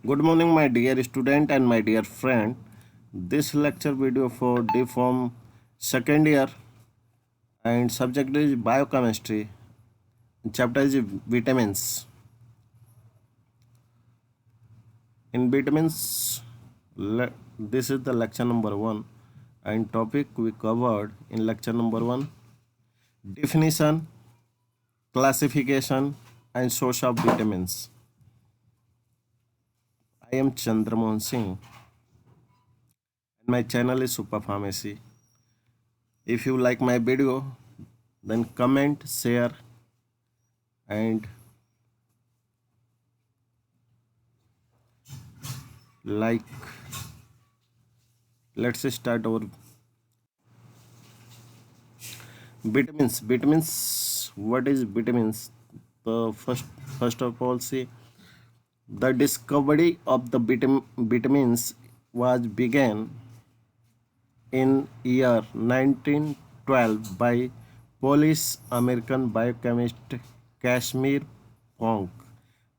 Good morning, my dear student and my dear friend. This lecture video for D Form second year and subject is biochemistry. Chapter is vitamins. In vitamins, this is the lecture number 1 and topic we covered in lecture number 1: definition, classification, and source of vitamins. I am Chandramohan Singh and my channel is Super Pharmacy. If you like my video, then comment, share, and like. Let's start our vitamins. What is vitamins? The first of all, see, the discovery of the vitamins was began in year 1912 by Polish American biochemist Kashmir Ponk.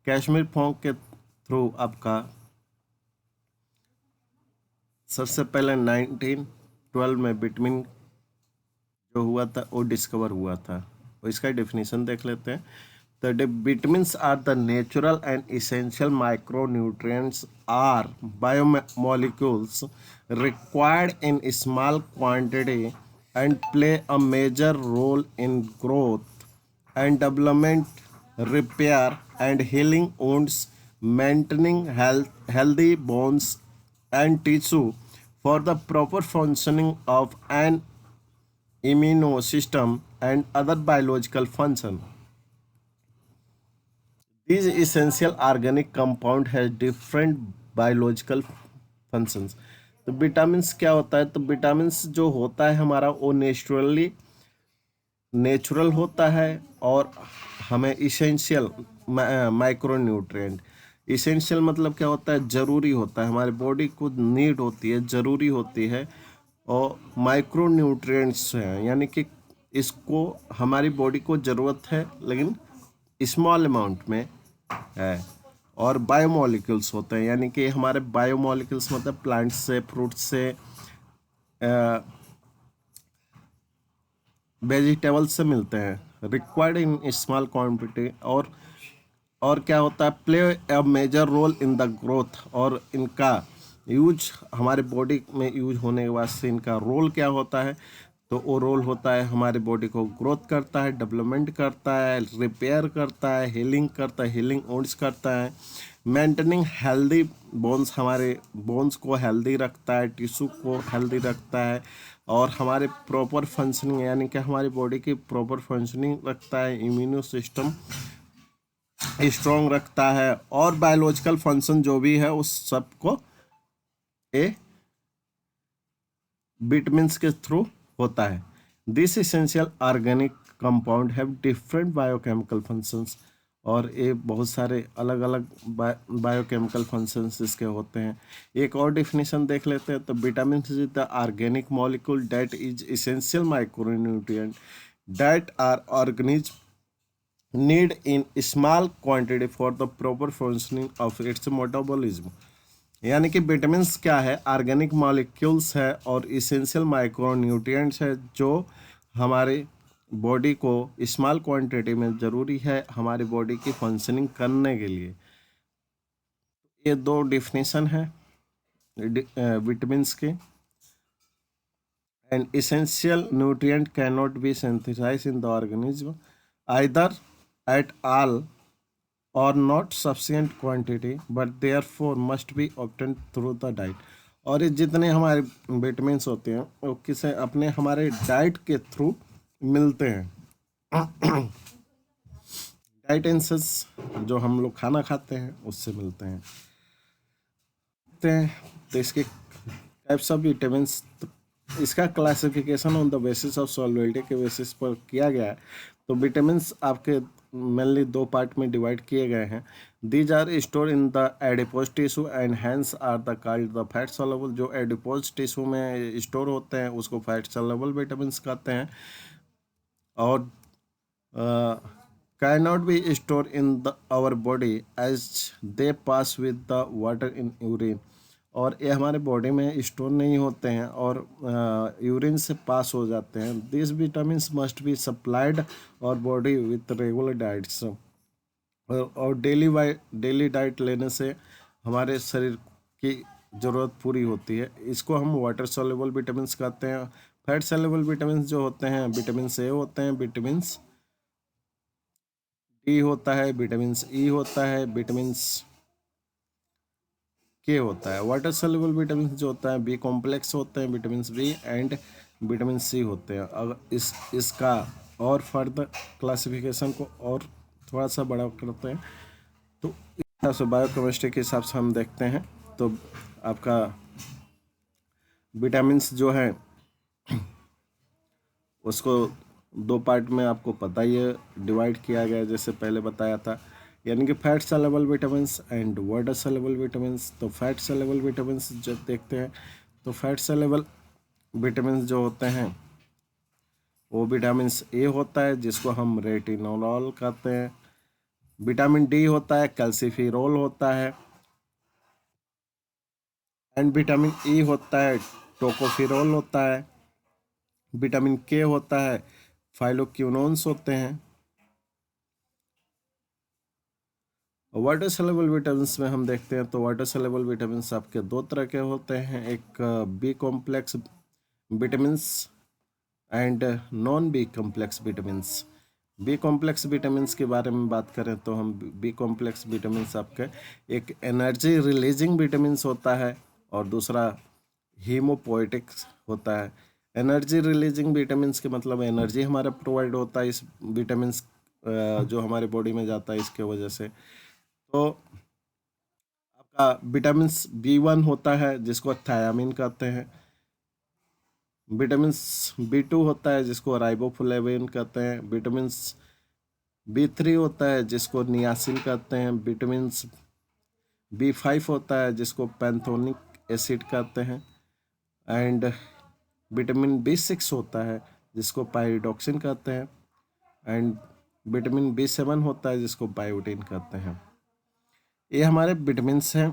Kashmir पोंक के through आपका सबसे पहले 1912 में vitamin जो हुआ था वो discover हुआ था। और इसका डेफिनेशन देख लेते हैं। The vitamins are the natural and essential micronutrients or biomolecules required in small quantity and play a major role in growth and development, repair and healing wounds, maintaining healthy bones and tissue for the proper functioning of an immune system and other biological function. These essential organic compound has different biological functions. तो vitamins क्या होता है? तो vitamins जो होता है हमारा वो नेचुरल होता है और हमें इसेंशियल माइक्रो न्यूट्रिएंट। इसेंशियल मतलब क्या होता है? ज़रूरी होता है, हमारी बॉडी को नीड होती है, ज़रूरी होती है। और माइक्रो न्यूट्रिएंट्स हैं यानी कि इसको हमारी बॉडी को ज़रूरत है लेकिन स्मॉल अमाउंट में है। और बायोमोलिक्यूल्स होते हैं यानी कि हमारे बायोमोलिक्यूल्स मतलब प्लांट्स से, फ्रूट्स से, वेजिटेबल्स से मिलते हैं, रिक्वायर्ड इन स्मॉल क्वांटिटी। और क्या होता है? Play a major role in the growth. और इनका यूज हमारे बॉडी में यूज होने के बाद से इनका रोल क्या होता है? तो वो रोल होता है हमारी बॉडी को ग्रोथ करता है, डेवलपमेंट करता है, रिपेयर करता है, हीलिंग करता है, हीलिंग वुंड्स करता है, मेंटेनिंग हेल्दी बोन्स, हमारे बोन्स को हेल्दी रखता है, टिश्यू को हेल्दी रखता है और हमारे प्रॉपर फंक्शनिंग यानी कि हमारी बॉडी की प्रॉपर फंक्शनिंग रखता है, इम्यूनो सिस्टम स्ट्रॉन्ग रखता है और बायोलॉजिकल फंक्शन जो भी है उस सबको ए विटामिन्स के थ्रू होता है। This essential organic compound have different biochemical functions. और ये बहुत सारे अलग अलग बायोकेमिकल फंक्शंस इसके होते हैं। एक और डेफिनेशन देख लेते हैं। तो vitamin is the organic molecule that is essential micronutrient that are organism need in small quantity for the proper functioning of its metabolism. यानी कि विटामिन्स क्या है? ऑर्गेनिक मॉलिक्यूल्स है और इसेंशियल माइक्रोन्यूट्रिएंट्स है जो हमारे बॉडी को स्मॉल क्वांटिटी में ज़रूरी है हमारी बॉडी की फंक्शनिंग करने के लिए। ये दो डिफिनेशन है विटामिन्स के। And essential nutrient can not be synthesized in the organism either at all or not sufficient quantity but therefore must be obtained through the diet। और ये जितने हमारे विटामिन्स होते हैं वो किसे अपने हमारे डाइट के थ्रू मिलते हैं। डाइट इंसेस जो हम लोग खाना खाते हैं उससे मिलते हैं। तो इसके टाइप्स ऑफ विटामिन्स, इसका classification on the basis of solubility के बेसिस पर किया गया है। तो विटामिन्स आपके मेनली दो पार्ट में डिवाइड किए गए हैं। These are store in the adipose tissue and hence are the called the fat soluble. जो एडिपोज टिश्यू में स्टोर होते हैं उसको फैट सॉल्युबल विटामिन्स कहते हैं। और cannot be stored in our body as they pass with the water in urine, और ये हमारे बॉडी में स्टोर नहीं होते हैं और यूरिन से पास हो जाते हैं. This vitamins must be supplied और बॉडी विथ रेगुलर डाइट्स, और डेली डाइट लेने से हमारे शरीर की ज़रूरत पूरी होती है. इसको हम वाटर सॉल्युबल विटामिन्स कहते हैं. फैट सॉल्युबल विटामिन्स जो होते हैं, विटामिन ए होते हैं, विटामिन डी होता है, विटामिन ई होता है, विटामिन के होता है. वाटर सॉल्युबल विटामिन जो होता है बी कॉम्प्लेक्स होते हैं, vitamin B and vitamin C होते हैं. अगर इसका और फर्दर क्लासिफिकेशन को और थोड़ा सा बड़ा करते हैं तो इस हिसाब से बायोकेमिस्ट्री के हिसाब से हम देखते हैं. तो आपका विटामिन्स जो है उसको दो पार्ट में आपको पता ही है डिवाइड किया गया, जैसे पहले बताया था, यानी कि fat soluble vitamins and water soluble vitamins. तो फैट सॉल्युबल विटामिन्स जब देखते हैं तो फैट सॉल्युबल विटामिन्स जो होते हैं वो विटामिन ए होता है जिसको हम रेटिनोल कहते हैं. विटामिन डी होता है, कैल्सिफेरॉल होता है, एंड विटामिन ई होता है, टोकोफेरॉल होता है. विटामिन के होता है, फाइलोक्विनोन्स होते हैं. वाटर सॉल्युबल विटामिन्स में हम देखते हैं तो वाटर सॉल्युबल विटामिन्स आपके दो तरह के होते हैं, एक B complex vitamins and non B complex vitamins. B complex vitamins के बारे में बात करें तो हम बी कॉम्प्लेक्स विटामिन्स आपके एक एनर्जी रिलीजिंग विटामिन्स होता है और दूसरा हीमोपोएटिक्स होता है. एनर्जी रिलीजिंग विटामिन्स के मतलब एनर्जी हमारा प्रोवाइड होता है इस विटामिन्स जो हमारे बॉडी में जाता है इसके वजह से. तो आपका विटामिन्स बी1 होता है जिसको थायामिन कहते हैं. विटामिन बी2 होता है जिसको राइबोफ्लेविन कहते हैं. विटामिन बी3 होता है जिसको नियासिन कहते हैं. विटामिन बी5 होता है जिसको पैंथोनिक एसिड कहते हैं. एंड विटामिन बी6 होता है जिसको पायरिडॉक्सिन कहते हैं. एंड विटामिन बी7 होता है जिसको बायोटिन कहते हैं. ये हमारे विटामिन्स हैं.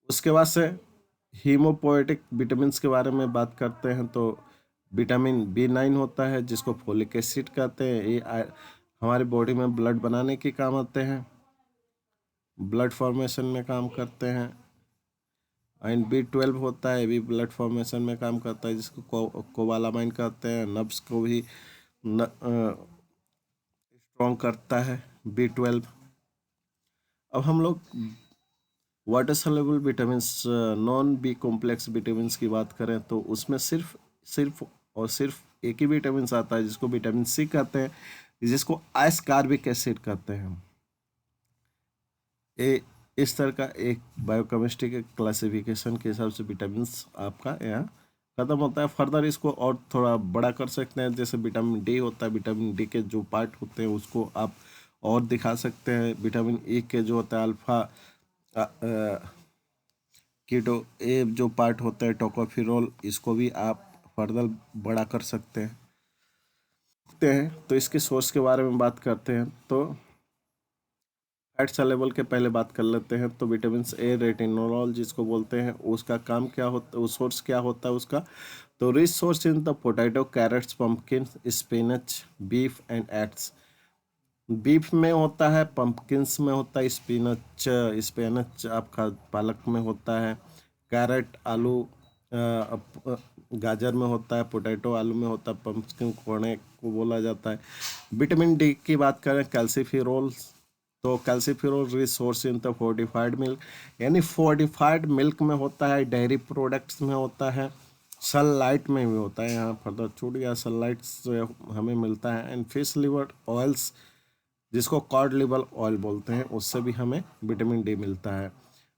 उसके बाद से हीमोपोएटिक विटामिन्स के बारे में बात करते हैं तो विटामिन बी9 होता है जिसको फोलिक एसिड कहते हैं. ये हमारे बॉडी में ब्लड बनाने के काम आते हैं, ब्लड फॉर्मेशन में काम करते हैं. एंड बी12 होता है, ये भी ब्लड फॉर्मेशन में काम करता है जिसको कोबालामाइन कहते हैं. नर्व्स को भी स्ट्रॉन्ग करता है बी12. अब हम लोग water soluble vitamins non B complex vitamins की बात करें तो उसमें सिर्फ एक ही विटामिन आता है जिसको विटामिन सी कहते हैं, जिसको एस्कॉर्बिक एसिड कहते हैं. ये इस तरह का एक बायोकेमिस्ट्री के क्लासिफिकेशन के हिसाब से विटामिन्स आपका यहाँ खत्म होता है. फर्दर इसको और थोड़ा बड़ा कर सकते हैं, जैसे विटामिन डी होता है, विटामिन डी के जो पार्ट होते हैं उसको आप और दिखा सकते हैं. विटामिन ई के जो होता है अल्फा कीटो ए जो पार्ट होता है टोकोफेरॉल, इसको भी आप फर्दर बड़ा कर सकते हैं. तो इसके सोर्स के बारे में बात करते हैं तो फैट सॉल्युबल के पहले बात कर लेते हैं. तो विटामिन ए रेटिनोल जिसको बोलते हैं उसका काम क्या होता है, सोर्स क्या होता है उसका. तो rich source in the potato, carrots, pumpkin, spinach, beef and eggs. Beef में होता है, पंपकिन्स में होता है, स्पिनच आपका पालक में होता है, कैरेट आलू गाजर में होता है, पोटैटो आलू में होता है, पंपकिन कोने को बोला जाता है. विटामिन डी की बात करें कैल्सिफेरॉल, तो calciferol rich source in the fortified milk, यानी फोर्टिफाइड मिल्क में होता है, डेयरी प्रोडक्ट्स में होता है, सनलाइट में भी होता है. यहाँ फर्दर छूट गया, सनलाइट जो हमें मिलता है. एंड फिश लिवर ऑयल्स जिसको कॉड लिवर ऑयल बोलते हैं उससे भी हमें विटामिन डी मिलता है.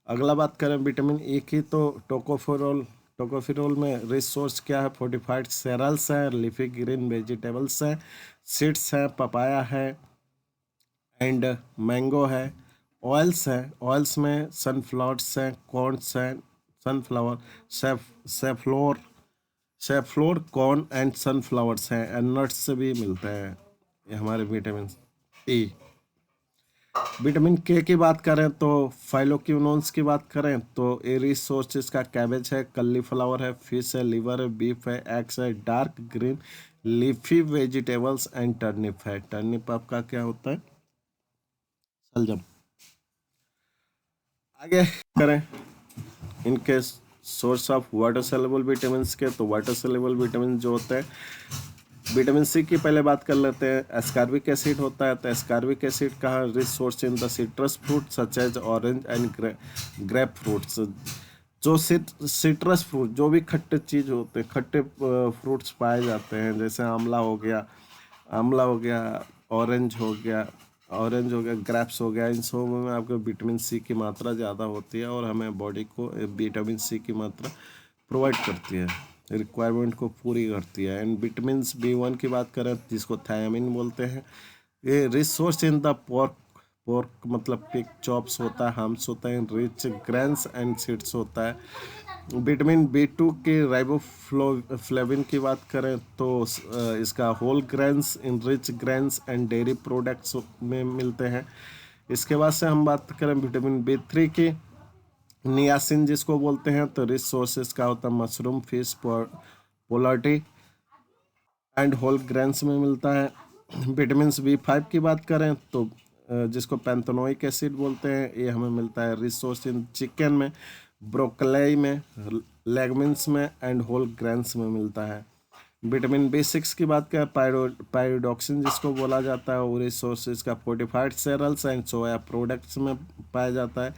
अगला बात करें विटामिन ई की तो टोकोफेरॉल में रिच सोर्स क्या है, फोर्टिफाइड सेरल्स हैं, लीफी ग्रीन वेजिटेबल्स हैं, सीड्स हैं, पपाया है एंड मैंगो है. ऑयल्स हैं, ऑयल्स में सनफ्लावर्स हैं, कॉर्न्स हैं, sunflower, safflower safflower, corn and sunflowers हैं एंड नट्स से भी मिलते हैं ये हमारे विटामिन ई। विटामिन के की बात करें तो फाइलोक्विनोन्स की बात करें तो ये रिसोर्सेज का कैबेज है, कलीफ्लावर है, फिश है, लिवर है, बीफ है, एग्स है, dark green leafy vegetables and turnip है। टर्निप आपका क्या होता है? सलजम। आगे करें इनके source of water saleable vitamin के, तो वाटर सेलेबल विटामिन जो होते हैं, विटामिन सी की पहले बात कर लेते हैं। एस्कॉर्बिक एसिड होता है, तो एस्कॉर्बिक एसिड का rich source in the citrus fruit such as orange and grape fruits. जो सिट्रस फ्रूट, जो भी खट्टे चीज होते हैं, खट्टे फ्रूट्स पाए जाते हैं, जैसे आंवला हो गया, ऑरेंज हो गया ऑरेंज हो गया, ग्रेप्स हो गया, इन सब में आपको विटामिन सी की मात्रा ज़्यादा होती है और हमें बॉडी को विटामिन सी की मात्रा प्रोवाइड करती है, रिक्वायरमेंट को पूरी करती है। एंड विटामिन बी वन की बात करें जिसको थायमिन बोलते हैं, ये resource in the pork, pork मतलब पिग चॉप्स होता है, हम्स होता है, रिच ग्रेन्स एंड सीड्स होता है। विटामिन बी टू की राइबोफ्लेविन की बात करें तो इसका whole grains, enriched grains and dairy products में मिलते हैं। इसके बाद से हम बात करें विटामिन बी थ्री की, नियासिन जिसको बोलते हैं, तो रिच सोर्सेज का होता है mushroom, fish, poultry and whole grains में मिलता है। विटामिन बी फाइव की बात करें तो जिसको पैंथेनोइक एसिड बोलते हैं, ये हमें मिलता है रिसोर्स इन चिकन में, ब्रोकली में, लेगमिन्स में एंड होल ग्रेन्स में मिलता है। विटामिन बी सिक्स की बात करें, पायरोडॉक्सिन जिसको बोला जाता है, वो रिसोर्सेज का fortified cereals and soya products में पाया जाता है।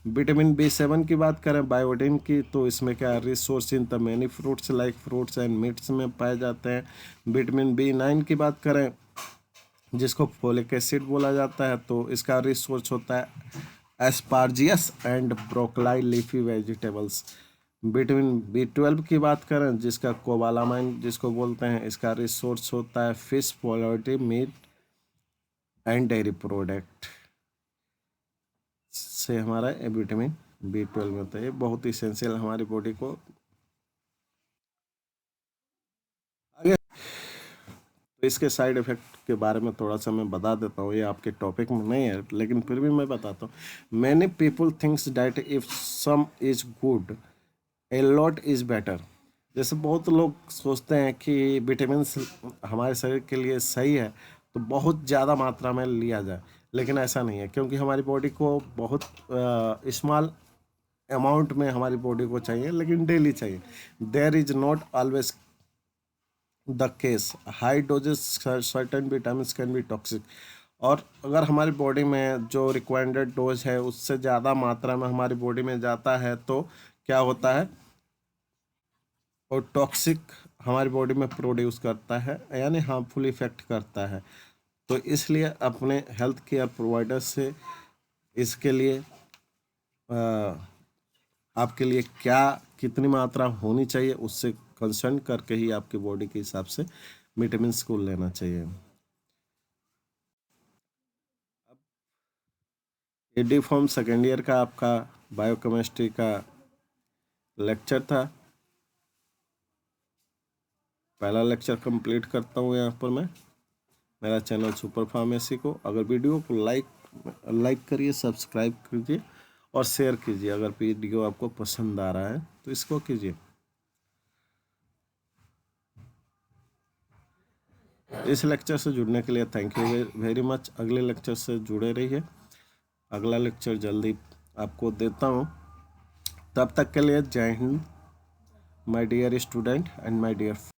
विटामिन बी सेवन की बात करें, बायोटिन की, तो इसमें क्या resource in the many fruits like fruits and meets में पाए जाते हैं। विटामिन बी नाइन की बात करें जिसको फोलिक एसिड बोला जाता है, तो इसका रिसोर्स होता है asparagus and broccoli leafy vegetables. Vitamin B twelve की बात करें जिसका कोबालामाइन जिसको बोलते हैं, इसका रिसोर्स होता है fish, poultry, meat and dairy product से हमारा विटामिन बी ट्वेल्व होता है। ये बहुत ही इसेंशियल हमारी बॉडी को। आगे तो इसके साइड इफेक्ट के बारे में थोड़ा सा मैं बता देता हूँ, ये आपके टॉपिक में नहीं है लेकिन फिर भी मैं बताता हूँ। Many people thinks that if some is good a lot is better. जैसे बहुत लोग सोचते हैं कि विटामिन हमारे शरीर के लिए सही है तो बहुत ज़्यादा मात्रा में लिया जाए, लेकिन ऐसा नहीं है, क्योंकि हमारी बॉडी को बहुत स्मॉल अमाउंट में हमारी बॉडी को चाहिए, लेकिन डेली चाहिए। There is not always the case, high doses certain vitamin can be toxic. और अगर हमारी बॉडी में जो रिक्वायर्ड डोज है उससे ज़्यादा मात्रा में हमारी बॉडी में जाता है तो क्या होता है, और टॉक्सिक हमारी बॉडी में प्रोड्यूस करता है, यानी हार्मफुल इफेक्ट करता है। तो इसलिए अपने हेल्थ केयर प्रोवाइडर से इसके लिए आपके लिए क्या कितनी मात्रा होनी चाहिए उससे कंसर्न करके ही आपकी बॉडी के हिसाब से विटामिन को लेना चाहिए। ये डी फॉर्म सेकेंड ईयर का आपका बायोकेमिस्ट्री का लेक्चर था। पहला लेक्चर कंप्लीट करता हूँ यहाँ पर मैं मेरा चैनल सुपर फार्मेसी को। अगर वीडियो को लाइक करिए, सब्सक्राइब कीजिए और शेयर कीजिए। अगर वीडियो आपको पसंद आ रहा है तो इसको कीजिए। इस लेक्चर से जुड़ने के लिए थैंक यू वेरी मच। अगले लेक्चर से जुड़े रहिए, अगला लेक्चर जल्दी आपको देता हूँ। तब तक के लिए जय हिंद my dear student and my dear